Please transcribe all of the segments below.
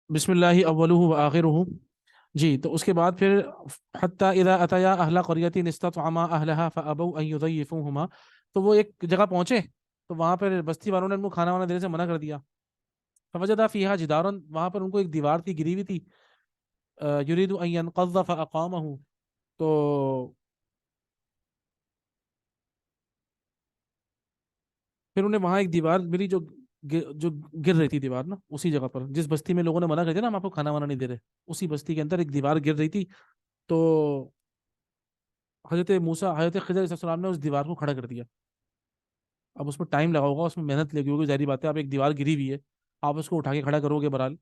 بسم اللہ اولہ و آخرہ. جی تو اس کے بعد پھر حتیٰ اذا اتیا اہل قریۃ استطعما اہلھا فابوا ان یضیفوہما. تو وہ ایک جگہ پہنچے تو وہاں پر بستی والوں نے ان کو کھانا وانا دینے سے منع کر دیا. فوجد فیہا جدارا، وہاں پر ان کو ایک دیوار تھی گری ہوئی تھی. یرید ان ینقض فاقامہ. تو پھر انہیں وہاں ایک دیوار ملی جو گر رہی تھی دیوار نا اسی جگہ پر جس بستی میں لوگوں نے منع کر دیا نا ہم آپ کو کھانا وانا نہیں دے رہے. اسی بستی کے اندر ایک دیوار گر رہی تھی. تو حضرت موسیٰ حضرت خضر علیہ السلام نے اس دیوار کو کھڑا کر دیا. اب اس میں ٹائم لگا ہوگا، اس میں محنت لگی ہوگی، ظاہری بات ہے. آپ ایک دیوار گری ہوئی ہے، آپ اس کو اٹھا کے کھڑا کرو گے برحال.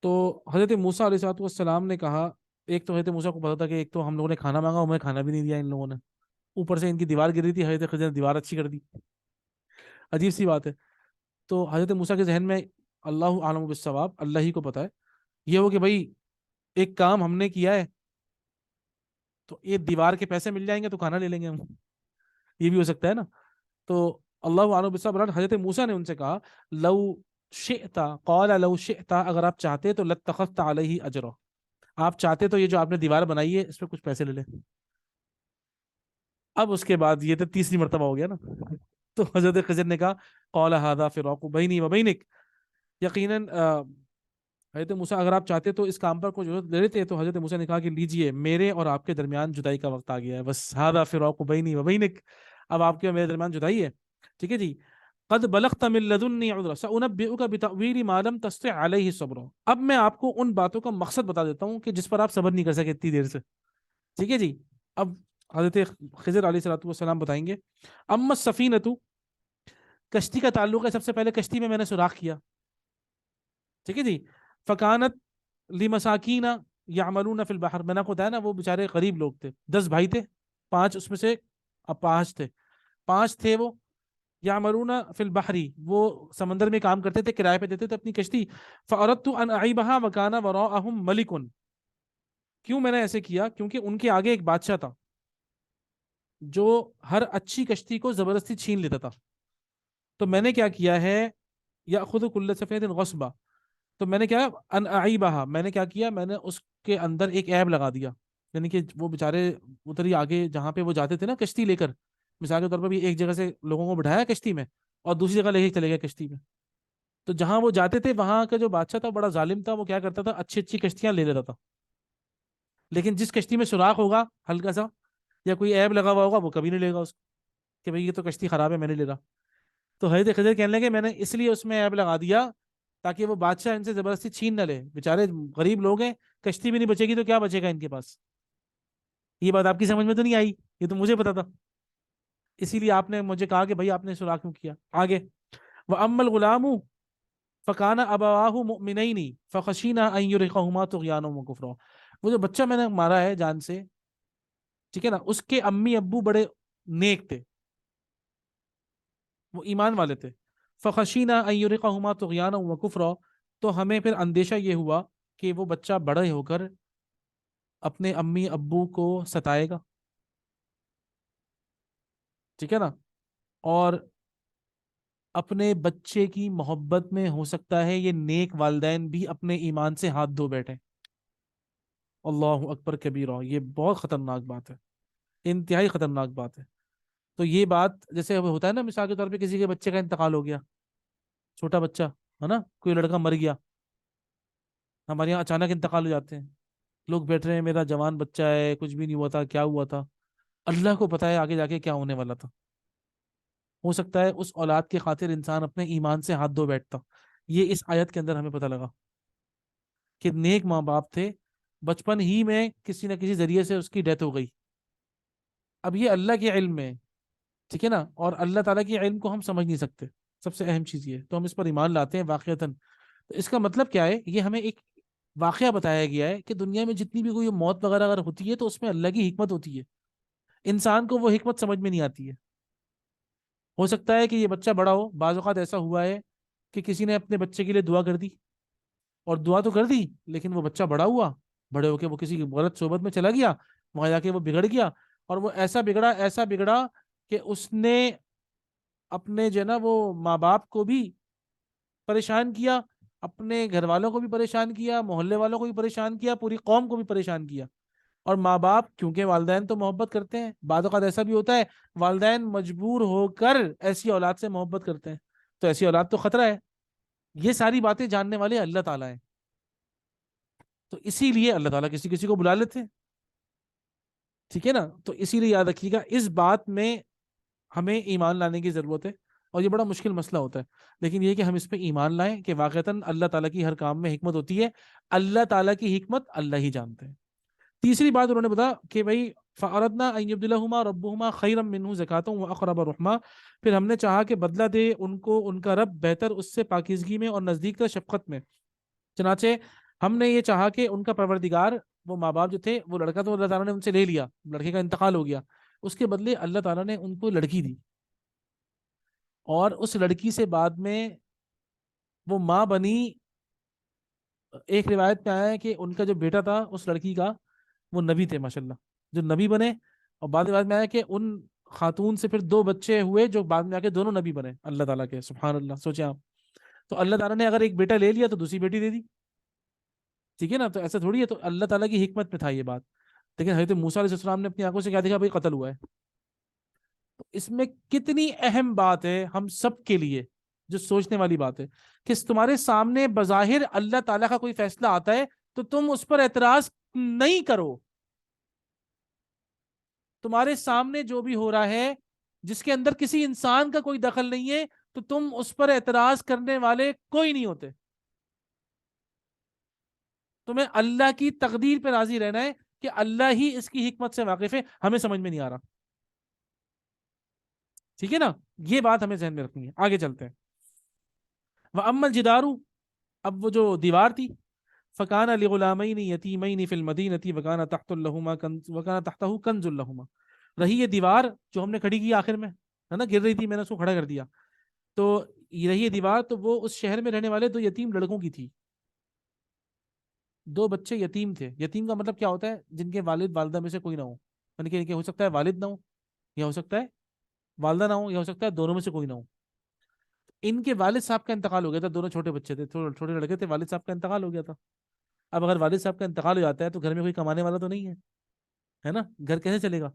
تو حضرت موسیٰ علیہ السلام نے کہا، ایک تو حضرت موسیٰ کو پتا تھا کہ ایک تو ہم لوگوں نے کھانا مانگا، انہیں کھانا بھی نہیں دیا ان لوگوں نے، اوپر سے ان کی دیوار گری تھی، حضرت خضر نے دیوار اچھی کر دی. عجیب سی بات ہے. تو حضرت موسیٰ کے ذہن میں اللہ عالم بالصواب، اللہ ہی کو پتا ہے، یہ ہو کہ بھائی ایک کام ہم نے کیا ہے تو یہ دیوار کے پیسے مل جائیں گے تو کھانا لے لیں گے ہم، یہ بھی ہو سکتا ہے نا. تو اللہ عالم بالصواب، حضرت موسیٰ نے ان سے کہا لو شئتا، قال لو شئتا، اگر آپ چاہتے تو لاتخذت علیہ اجرا، آپ چاہتے تو یہ جو آپ نے دیوار بنائی ہے اس پہ کچھ پیسے لے لیں. اب اس کے بعد یہ تو تیسری مرتبہ ہو گیا نا. تو حضرت خضر نے کہا قال ھذا فراق بینی و بینک، یقیناً حضرت موسیٰ اگر آپ چاہتے تو اس کام پر کوئی ضرورت لے لیتے. تو حضرت موسیٰ نے کہا کہ لیجئے، میرے اور آپ کے درمیان جدائی کا وقت آ گیا ہے، بس ھذا فراق بینی و بینک، اب آپ کے اور میرے درمیان جدائی ہے. ٹھیک ہے جی. قد بلغت من لدنی عذرا سأنبئک بتأویل ما لم تستطع علیہ صبرا. اب میں آپ کو ان باتوں کا مقصد بتا دیتا ہوں کہ جس پر آپ صبر نہیں کر سکے اتنی دیر سے. ٹھیک ہے جی. اب حضرت خضر علیہ السلام بتائیں گے. اما السفینۃ، کشتی کا تعلق ہے، سب سے پہلے کشتی میں نے سوراخ کیا. ٹھیک ہے جی. فکانت لمساکین یعملون فی البحر، میں نے آپ کو بتایا نا وہ بیچارے غریب لوگ تھے، 10 بھائی تھے، 5 اس میں سے اپاہج تھے، 5 تھے وہ یعملون فی البحر، وہ سمندر میں کام کرتے تھے، کرائے پہ دیتے تھے اپنی کشتی. فاردت ان اعیبها وکان وراءهم ملک. کیوں میں نے ایسے کیا؟ کیونکہ ان کے آگے ایک بادشاہ تھا جو ہر اچھی کشتی کو زبردستی چھین لیتا تھا. تو میں نے کیا کیا ہے، یاخذ کل سفینۃ غصبا، تو میں نے کیا ان اعیبها، میں نے کیا کیا، میں نے اس کے اندر ایک عیب لگا دیا. یعنی کہ وہ بےچارے ادھر ہی آگے جہاں پہ وہ جاتے تھے نا کشتی لے کر، مثال کے طور پر بھی ایک جگہ سے لوگوں کو بٹھایا کشتی میں اور دوسری جگہ لے کے چلے گئے کشتی میں. تو جہاں وہ جاتے تھے وہاں کا جو بادشاہ تھا بڑا ظالم تھا، وہ کیا کرتا تھا اچھی اچھی کشتیاں لے لیتا تھا، لیکن جس کشتی میں سوراخ ہوگا ہلکا سا یا کوئی عیب لگا ہوا ہوگا وہ کبھی نہیں لے گا اس کو، کہ بھئی یہ تو کشتی خراب ہے میں نہیں لے رہا. تو حضرت خضر کہنے لگے میں نے اس لیے اس میں عیب لگا دیا تاکہ وہ بادشاہ ان سے زبردستی چھین نہ لے. بےچارے غریب لوگ ہیں، کشتی بھی نہیں بچے گی تو کیا بچے گا ان کے پاس. یہ بات آپ کی سمجھ میں تو نہیں آئی، یہ تو مجھے پتا تھا، اسی لیے آپ نے مجھے کہا کہ بھائی آپ نے سوراخ کیوں کیا. آگے وَأَمَّا الْغُلَامُ فَكَانَ أَبَوَاهُ مُؤْمِنَيْنِ فَخَشِينَا أَن يُرْهِقَهُمَا طُغْيَانًا وَكُفْرًا. وہ جو بچہ میں نے مارا ہے جان سے، ٹھیک ہے نا، اس کے امی ابو بڑے نیک تھے، وہ ایمان والے تھے. فَخَشِينَا أَن يُرْهِقَهُمَا طُغْيَانًا وَكُفْرًا، تو ہمیں پھر اندیشہ یہ ہوا کہ وہ بچہ بڑے ہو کر اپنے امی ابو کو ستائے گا. ٹھیک ہے نا، اور اپنے بچے کی محبت میں ہو سکتا ہے یہ نیک والدین بھی اپنے ایمان سے ہاتھ دھو بیٹھے. اللہ اکبر کبیرہ، یہ بہت خطرناک بات ہے، انتہائی خطرناک بات ہے. تو یہ بات جیسے اب ہوتا ہے نا، مثال کے طور پہ کسی کے بچے کا انتقال ہو گیا، چھوٹا بچہ ہے نا، کوئی لڑکا مر گیا، ہمارے یہاں اچانک انتقال ہو جاتے ہیں، لوگ بیٹھ رہے ہیں میرا جوان بچہ ہے کچھ بھی نہیں ہوا تھا، کیا ہوا تھا، اللہ کو پتا ہے آگے جا کے کیا ہونے والا تھا. ہو سکتا ہے اس اولاد کی خاطر انسان اپنے ایمان سے ہاتھ دھو بیٹھتا. یہ اس آیت کے اندر ہمیں پتہ لگا کہ نیک ماں باپ تھے، بچپن ہی میں کسی نہ کسی ذریعے سے اس کی ڈیتھ ہو گئی. اب یہ اللہ کے علم میں، ٹھیک ہے نا، اور اللہ تعالیٰ کے علم کو ہم سمجھ نہیں سکتے، سب سے اہم چیز یہ تو ہم اس پر ایمان لاتے ہیں واقعتاً. تو اس کا مطلب کیا ہے، یہ ہمیں ایک واقعہ بتایا گیا ہے کہ دنیا میں جتنی بھی کوئی موت وغیرہ اگر ہوتی ہے تو اس میں اللہ کی حکمت ہوتی ہے، انسان کو وہ حکمت سمجھ میں نہیں آتی ہے. ہو سکتا ہے کہ یہ بچہ بڑا ہو، بعض اوقات ایسا ہوا ہے کہ کسی نے اپنے بچے کے لیے دعا کر دی، اور دعا تو کر دی لیکن وہ بچہ بڑا ہوا، بڑے ہو کے وہ کسی غلط صحبت میں چلا گیا، وہاں جا کے وہ بگڑ گیا، اور وہ ایسا بگڑا کہ اس نے اپنے جو ہے نا وہ ماں باپ کو بھی پریشان کیا، اپنے گھر والوں کو بھی پریشان کیا، محلے والوں کو بھی پریشان کیا، پوری قوم کو بھی پریشان کیا. اور ماں باپ کیونکہ والدین تو محبت کرتے ہیں، بعض اوقات ایسا بھی ہوتا ہے والدین مجبور ہو کر ایسی اولاد سے محبت کرتے ہیں، تو ایسی اولاد تو خطرہ ہے. یہ ساری باتیں جاننے والے اللہ تعالیٰ ہیں. تو اسی لیے اللہ تعالیٰ کسی کسی کو بلا لیتے ہیں. ٹھیک ہے نا. تو اسی لیے یاد رکھیے گا اس بات میں ہمیں ایمان لانے کی ضرورت ہے. اور یہ بڑا مشکل مسئلہ ہوتا ہے، لیکن یہ کہ ہم اس پہ ایمان لائیں کہ واقعتاً اللہ تعالیٰ کی ہر کام میں حکمت ہوتی ہے. اللہ تعالیٰ کی حکمت اللہ ہی جانتے ہیں. تیسری بات انہوں نے بتا کہ بھائی فَأَرَدْنَا أَن يُبْدِلَهُمَا رَبُّهُمَا خَيْرًا مِّنْهُ زَكَاةً وَأَقْرَبَ رُحْمًا. پھر ہم نے چاہا کہ بدلہ دے ان کو ان کا رب بہتر اس سے پاکیزگی میں اور نزدیک تر شفقت میں. چنانچہ ہم نے یہ چاہا کہ ان کا پروردگار، وہ ماں باپ جو تھے، وہ لڑکا تو اللہ تعالیٰ نے ان سے لے لیا، لڑکے کا انتقال ہو گیا، اس کے بدلے اللہ تعالیٰ نے ان کو لڑکی دی. اور اس لڑکی سے بعد میں وہ ماں بنی. ایک روایت میں آیا ہے کہ ان کا جو بیٹا تھا اس لڑکی کا، وہ نبی تھے ماشاءاللہ، جو نبی بنے. اور بعد روایت میں آیا کہ ان خاتون سے پھر 2 بچے ہوئے جو بعد میں آ کے دونوں نبی بنے اللہ تعالیٰ کے. سبحان اللہ. سوچیں آپ. تو اللہ تعالیٰ نے اگر ایک بیٹا لے لیا تو دوسری بیٹی دے دی. ٹھیک ہے نا. تو ایسا تھوڑی ہے. تو اللہ تعالیٰ کی حکمت میں تھا یہ بات. لیکن حضرت موسیٰ علیہ السلام نے اپنی آنکھوں سے کیا دیکھا؟ بھائی قتل ہوا ہے. تو اس میں کتنی اہم بات ہے ہم سب کے لیے، جو سوچنے والی بات ہے کہ تمہارے سامنے بظاہر اللہ تعالیٰ کا کوئی فیصلہ آتا ہے تو تم اس پر اعتراض نہیں کرو. تمہارے سامنے جو بھی ہو رہا ہے جس کے اندر کسی انسان کا کوئی دخل نہیں ہے تو تم اس پر اعتراض کرنے والے کوئی نہیں ہوتے. تمہیں اللہ کی تقدیر پہ راضی رہنا ہے کہ اللہ ہی اس کی حکمت سے واقف ہے، ہمیں سمجھ میں نہیں آ رہا. ٹھیک ہے نا. یہ بات ہمیں ذہن میں رکھنی ہے. آگے چلتے ہیں. وَأَمَّا الْجِدَارُ، اب وہ جو دیوار تھی، فَكَانَ لِغُلَامَيْنِ يَتِيمَيْنِ فِي الْمَدِينَةِ وَكَانَ تَحْتَهُ كَنْزٌ لَهُمَا. رہی یہ دیوار جو ہم نے کھڑی کی آخر میں، ہے نا، گر رہی تھی، میں نے اس کو کھڑا کر دیا. تو یہ رہی یہ دیوار، تو وہ اس شہر میں رہنے والے 2 یتیم لڑکوں کی تھی. 2 بچے یتیم تھے. یتیم کا مطلب کیا ہوتا ہے؟ جن کے والد والدہ میں سے کوئی نہ ہو. یعنی کہ ہو سکتا ہے والد نہ ہو، یا ہو سکتا ہے والدہ نہ ہو، یا ہو سکتا ہے دونوں میں سے کوئی نہ ہو. ان کے والد صاحب کا انتقال ہو گیا تھا. دونوں چھوٹے بچے تھے، چھوٹے لڑکے تھے، والد صاحب کا انتقال ہو گیا تھا. اب اگر والد صاحب کا انتقال ہو جاتا ہے تو گھر میں کوئی کمانے والا تو نہیں ہے نا، گھر کیسے چلے گا؟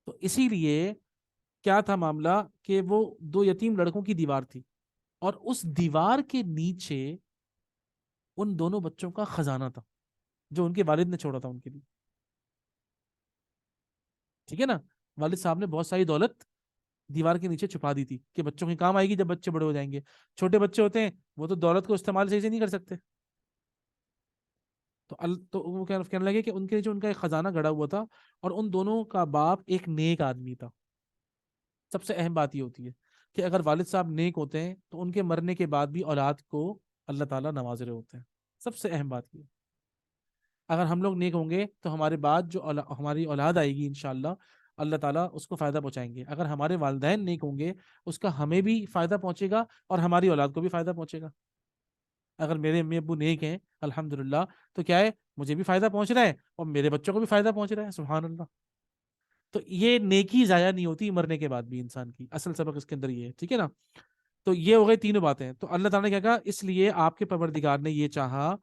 تو اسی لیے کیا تھا معاملہ کہ وہ 2 یتیم لڑکوں کی دیوار تھی، اور اس دیوار کے نیچے ان دونوں بچوں کا خزانہ تھا جو ان کے والد نے چھوڑا تھا ان کے لیے. ٹھیک ہے نا. والد صاحب نے بہت ساری دولت دیوار کے نیچے چھپا دی تھی کہ بچوں کے کام آئے گی جب بچے بڑے ہو جائیں گے. چھوٹے بچے ہوتے ہیں وہ تو دولت کو استعمال صحیح سے نہیں کر سکتے. تو وہ کہنے لگے کہ ان کے جو ان کا ایک خزانہ گڑا ہوا تھا، اور ان دونوں کا باپ ایک نیک آدمی تھا. سب سے اہم بات یہ ہوتی ہے کہ اگر والد صاحب نیک ہوتے ہیں تو ان کے مرنے کے بعد بھی اولاد کو اللہ تعالیٰ نواز رہے ہوتے ہیں. سب سے اہم بات یہ. اگر ہم لوگ نیک ہوں گے تو ہمارے بعد جو ہماری اولاد آئے گی انشاءاللہ اللہ تعالیٰ اس کو فائدہ پہنچائیں گے. اگر ہمارے والدین نیک ہوں گے اس کا ہمیں بھی فائدہ پہنچے گا اور ہماری اولاد کو بھی فائدہ پہنچے گا. اگر میرے امی ابو نیک ہیں الحمدللہ تو کیا ہے، مجھے بھی فائدہ پہنچ رہا ہے اور میرے بچوں کو بھی فائدہ پہنچ رہا ہے. سبحان اللہ. تو یہ نیکی ضائع نہیں ہوتی مرنے کے بعد بھی انسان کی. اصل سبق اس کے اندر یہ ہے. ٹھیک ہے نا. تو یہ ہو گئی تینوں باتیں. تو اللہ تعالیٰ نے کیا کہا؟ اس لیے آپ کے پروردگار نے یہ چاہا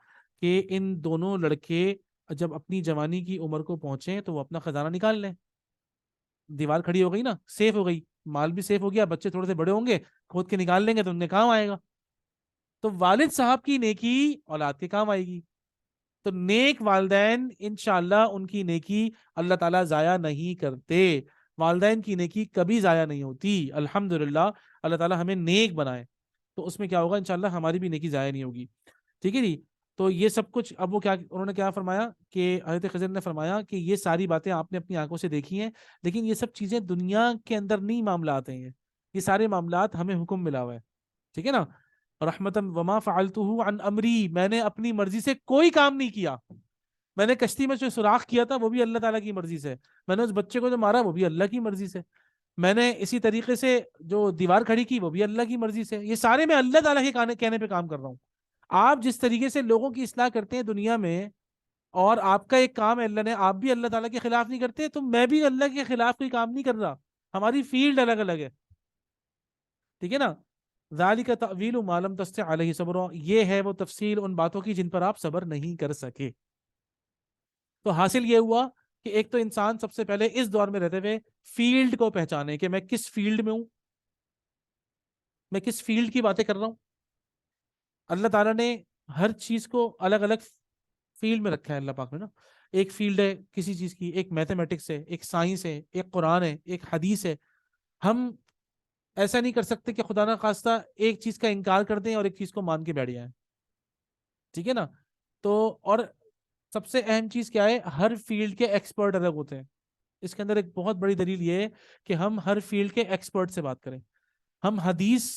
کہ ان دونوں لڑکے جب اپنی جوانی کی عمر کو پہنچیں تو وہ اپنا خزانہ نکال لیں. دیوار کھڑی ہو گئی نا، سیف ہو گئی، مال بھی سیف ہو گیا، بچے تھوڑے سے بڑے ہوں گے، کھود کے نکال لیں گے تو ان کے کام آئے گا. تو والد صاحب کی نیکی اولاد کے کام آئے گی. تو نیک والدین انشاءاللہ ان کی نیکی اللہ تعالیٰ ضائع نہیں کرتے. والدین کی نیکی کبھی ضائع نہیں ہوتی. الحمدللہ اللہ تعالیٰ ہمیں نیک بنائے تو اس میں کیا ہوگا؟ انشاءاللہ ہماری بھی نیکی ضائع نہیں ہوگی. ٹھیک ہے جی. تو یہ سب کچھ اب وہ کیا انہوں نے کیا فرمایا کہ حضرت خضر نے فرمایا کہ یہ ساری باتیں آپ نے اپنی آنکھوں سے دیکھی ہیں، لیکن یہ سب چیزیں دنیا کے اندر نہیں معاملات ہیں. یہ سارے معاملات ہمیں حکم ملا ہوا ہے. ٹھیک ہے نا. رحمتاً وما فعلته عن امری، میں نے اپنی مرضی سے کوئی کام نہیں کیا. میں نے کشتی میں جو سوراخ کیا تھا وہ بھی اللہ تعالیٰ کی مرضی سے. میں نے اس بچے کو جو مارا وہ بھی اللہ کی مرضی سے. میں نے اسی طریقے سے جو دیوار کھڑی کی وہ بھی اللہ کی مرضی سے. یہ سارے میں اللہ تعالیٰ کے کہنے پہ کام کر رہا ہوں. آپ جس طریقے سے لوگوں کی اصلاح کرتے ہیں دنیا میں، اور آپ کا ایک کام ہے اللہ نے، آپ بھی اللہ تعالیٰ کے خلاف نہیں کرتے، تو میں بھی اللہ کے خلاف کوئی کام نہیں کر رہا. ہماری فیلڈ الگ الگ ہے. ٹھیک ہے نا. ذالک تأویل ما لم تستطع علیہ صبر، یہ ہے وہ تفصیل ان باتوں کی جن پر آپ صبر نہیں کر سکے۔ تو حاصل یہ ہوا کہ ایک تو انسان سب سے پہلے اس دور میں رہتے ہوئے فیلڈ کو پہچانے کہ میں کس فیلڈ میں ہوں، میں کس فیلڈ کی باتیں کر رہا ہوں۔ اللہ تعالیٰ نے ہر چیز کو الگ الگ فیلڈ میں رکھا ہے اللہ پاک نے نا۔ ایک فیلڈ ہے کسی چیز کی، ایک میتھمیٹکس ہے، ایک سائنس ہے، ایک قرآن ہے، ایک حدیث ہے۔ ہم ایسا نہیں کر سکتے کہ خدا نہ خواستہ ایک چیز کا انکار کر دیں اور ایک چیز کو مان کے بیٹھ جائیں، ٹھیک ہے نا۔ تو اور سب سے اہم چیز کیا ہے، ہر فیلڈ کے ایکسپرٹ الگ ہوتے ہیں۔ اس کے اندر ایک بہت بڑی دلیل یہ ہے کہ ہم ہر فیلڈ کے ایکسپرٹ سے بات کریں۔ ہم حدیث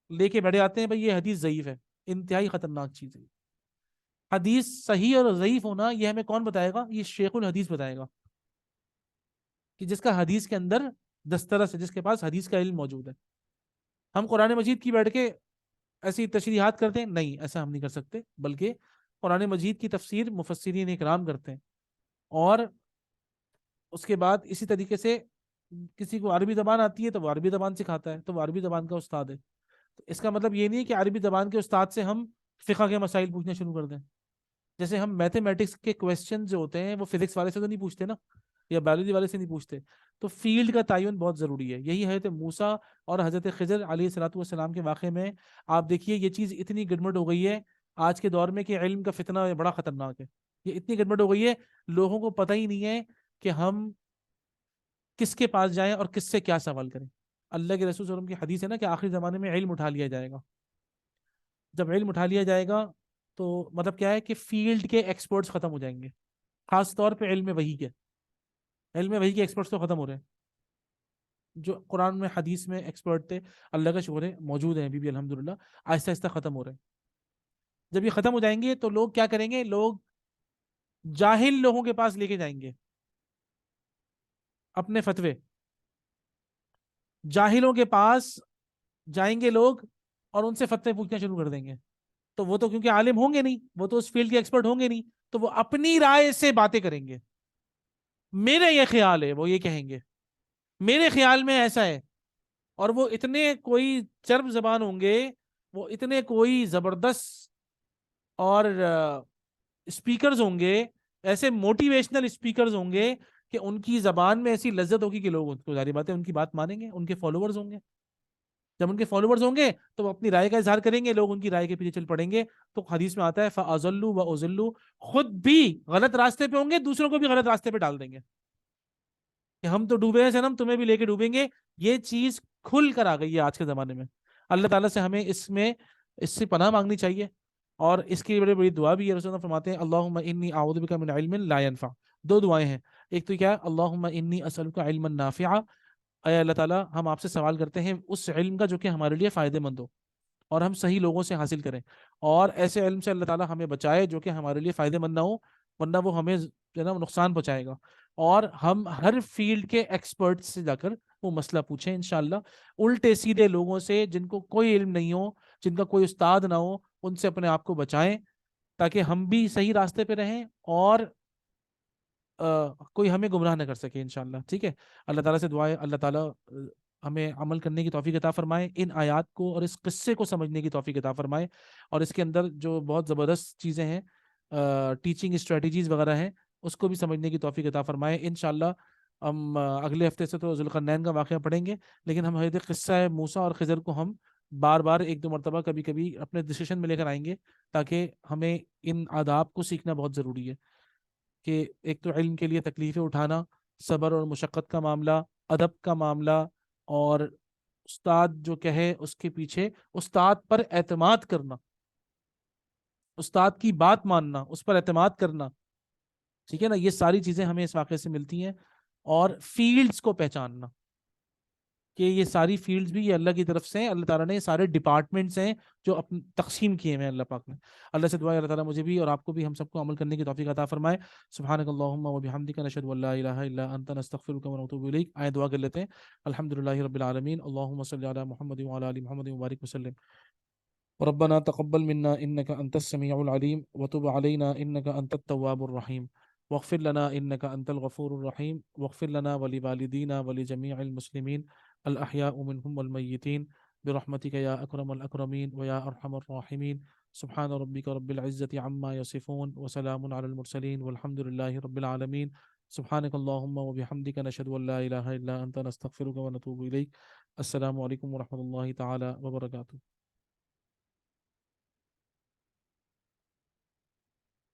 لے کے بیٹھے آتے ہیں بھائی یہ حدیث ضعیف ہے، انتہائی خطرناک چیز ہے۔ حدیث صحیح اور ضعیف ہونا یہ ہمیں کون بتائے گا؟ یہ شیخ الحدیث بتائے گا، کہ جس کا حدیث کے اندر دسترس ہے، جس کے پاس حدیث کا علم موجود ہے۔ ہم قرآن مجید کی بیٹھ کے ایسی تشریحات کرتے ہیں؟ نہیں، ایسا ہم نہیں کر سکتے، بلکہ قرآن مجید کی تفسیر مفسرین اکرام کرتے ہیں۔ اور اس کے بعد اسی طریقے سے کسی کو عربی زبان آتی ہے تو وہ عربی زبان سکھاتا ہے، تو وہ عربی زبان کا استاد ہے۔ تو اس کا مطلب یہ نہیں ہے کہ عربی زبان کے استاد سے ہم فقہ کے مسائل پوچھنا شروع کر دیں۔ جیسے ہم میتھمیٹکس کے کویسچن جو ہوتے ہیں وہ فزکس والے سے تو نہیں پوچھتے نا، یا بایولوجی والے سے نہیں پوچھتے۔ تو فیلڈ کا تعین بہت ضروری ہے۔ یہی حضرت موسیٰ اور حضرت خضر علیہ الصلوۃ والسلام کے واقعے میں آپ دیکھیے یہ چیز اتنی گڑبڑ ہو گئی ہے آج کے دور میں کہ علم کا فتنہ بڑا خطرناک ہے۔ یہ اتنی گڑبڑ ہو گئی ہے، لوگوں کو پتہ ہی نہیں ہے کہ ہم کس کے پاس جائیں اور کس سے کیا سوال کریں۔ اللہ کے رسول صلی اللہ علیہ وسلم کی حدیث ہے نا کہ آخری زمانے میں علم اٹھا لیا جائے گا۔ جب علم اٹھا لیا جائے گا تو مطلب کیا ہے کہ فیلڈ کے ایکسپرٹس ختم ہو جائیں گے، خاص طور پہ علم وحی کے، علم وحی کے ایکسپرٹس تو ختم ہو رہے ہیں۔ جو قرآن میں حدیث میں ایکسپرٹ تھے، اللہ کا شکر ہے موجود ہیں ابھی بھی الحمدللہ، آہستہ آہستہ ختم ہو رہے ہیں۔ جب یہ ختم ہو جائیں گے تو لوگ کیا کریں گے؟ لوگ جاہل لوگوں کے پاس لے کے جائیں گے اپنے فتوے، جاہلوں کے پاس جائیں گے لوگ اور ان سے فتوے پوچھنا شروع کر دیں گے۔ تو وہ تو کیونکہ عالم ہوں گے نہیں، وہ تو اس فیلڈ کے ایکسپرٹ ہوں گے نہیں، تو وہ اپنی رائے سے باتیں کریں گے۔ میرا یہ خیال ہے، وہ یہ کہیں گے میرے خیال میں ایسا ہے۔ اور وہ اتنے کوئی چرب زبان ہوں گے، وہ اتنے کوئی زبردست اور اسپیکرز ہوں گے، ایسے موٹیویشنل اسپیکرز ہوں گے کہ ان کی زبان میں ایسی لذت ہوگی کہ لوگ ان کو ظاہر بات ہے ان کی بات مانیں گے، ان کے فالوورز ہوں گے۔ جب ان کے فالوورز ہوں گے تو وہ اپنی رائے کا اظہار کریں گے، لوگ ان کی رائے کے پیچھے چل پڑیں گے۔ تو حدیث میں آتا ہے فَأَضَلُّوا وَأُضِلُّوا، خود بھی غلط راستے پہ ہوں گے، دوسروں کو بھی غلط راستے پہ ڈال دیں گے کہ ہم تو ڈوبے ہیں صنم، تمہیں بھی لے کے ڈوبیں گے۔ یہ چیز کھل کر آ گئی ہے آج کے زمانے میں۔ اللہ تعالیٰ سے ہمیں اس سے پناہ مانگنی چاہیے، اور اس کی بڑی بڑی دعا بھی ہے۔ رسول اللہ فرماتے ہیں اللہم انی اعوذ بک من علم لا ينفع۔ دو دعائیں ہیں، ایک تو کیا ہے اللہم انی اسألک علما نافعا، اے اللہ تعالیٰ ہم آپ سے سوال کرتے ہیں اس علم کا جو کہ ہمارے لیے فائدہ مند ہو اور ہم صحیح لوگوں سے حاصل کریں، اور ایسے علم سے اللہ تعالیٰ ہمیں بچائے جو کہ ہمارے لیے فائدہ مند نہ ہو، ورنہ وہ ہمیں جو ہے نا نقصان پہنچائے گا۔ اور ہم ہر فیلڈ کے ایکسپرٹ سے جا کر وہ مسئلہ پوچھیں انشاءاللہ، الٹے سیدھے لوگوں سے جن کو کوئی علم نہیں ہو، جن کا کوئی استاد نہ ہو، ان سے اپنے آپ کو بچائیں تاکہ ہم بھی صحیح راستے پہ رہیں اور کوئی ہمیں گمراہ نہ کر سکے انشاءاللہ، ٹھیک ہے۔ اللہ تعالیٰ سے دعا ہے اللہ تعالیٰ ہمیں عمل کرنے کی توفیق عطا فرمائے، ان آیات کو اور اس قصے کو سمجھنے کی توفیق عطا فرمائے، اور اس کے اندر جو بہت زبردست چیزیں ہیں، ٹیچنگ اسٹریٹجیز وغیرہ ہیں، اس کو بھی سمجھنے کی توفیق عطا فرمائے انشاءاللہ۔ ہم اگلے ہفتے سے تو ذوالقرنین کا واقعہ پڑھیں گے، لیکن ہم حضرت قصہ موسیٰ اور خضر کو ہم بار بار ایک دو مرتبہ کبھی کبھی اپنے ڈسکشن میں لے کر آئیں گے، تاکہ ہمیں ان آداب کو سیکھنا بہت ضروری ہے کہ ایک تو علم کے لیے تکلیفیں اٹھانا، صبر اور مشقت کا معاملہ، ادب کا معاملہ، اور استاد جو کہے اس کے پیچھے استاد پر اعتماد کرنا، استاد کی بات ماننا، اس پر اعتماد کرنا، ٹھیک ہے نا۔ یہ ساری چیزیں ہمیں اس واقعے سے ملتی ہیں، اور فیلڈز کو پہچاننا کہ یہ ساری فیلڈز بھی یہ اللہ کی طرف سے ہیں، اللہ تعالیٰ نے یہ سارے ڈپارٹمنٹس ہیں جو اپنے تقسیم کیے ہیں اللہ پاک نے۔ اللہ سے دعا ہے اللہ تعالیٰ مجھے بھی اور آپ کو بھی، ہم سب کو عمل کرنے کی توفیق عطا فرمائے۔ سبحانک اللہم و بحمدک، نشہد ان لا الہ الا انت، نستغفرک و نتوب الیک۔ آئے دعا کر لیتے ہیں۔ الحمدللہ رب العالمین، اللہم صلی علی محمد وعلی آل محمد وبارک وسلم۔ ربنا تقبل منا انك انت السميع العليم وتب علينا انك انت التواب الرحيم واغفر لنا انك انت الغفور الرحيم واغفر لنا ولوالدينا ولجميع المسلمين الاحياء منهم والميتين برحمتك يا أكرم الأكرمين ويا أرحم الراحمين. سبحان ربك رب العزة عما يصفون وسلام على المرسلين والحمد لله رب العالمين. سبحانك اللهم وبحمدك نشهد أن لا إله إلا أنت نستغفرك ونتوب إليك. السلام عليكم ورحمة الله تعالى وبركاته.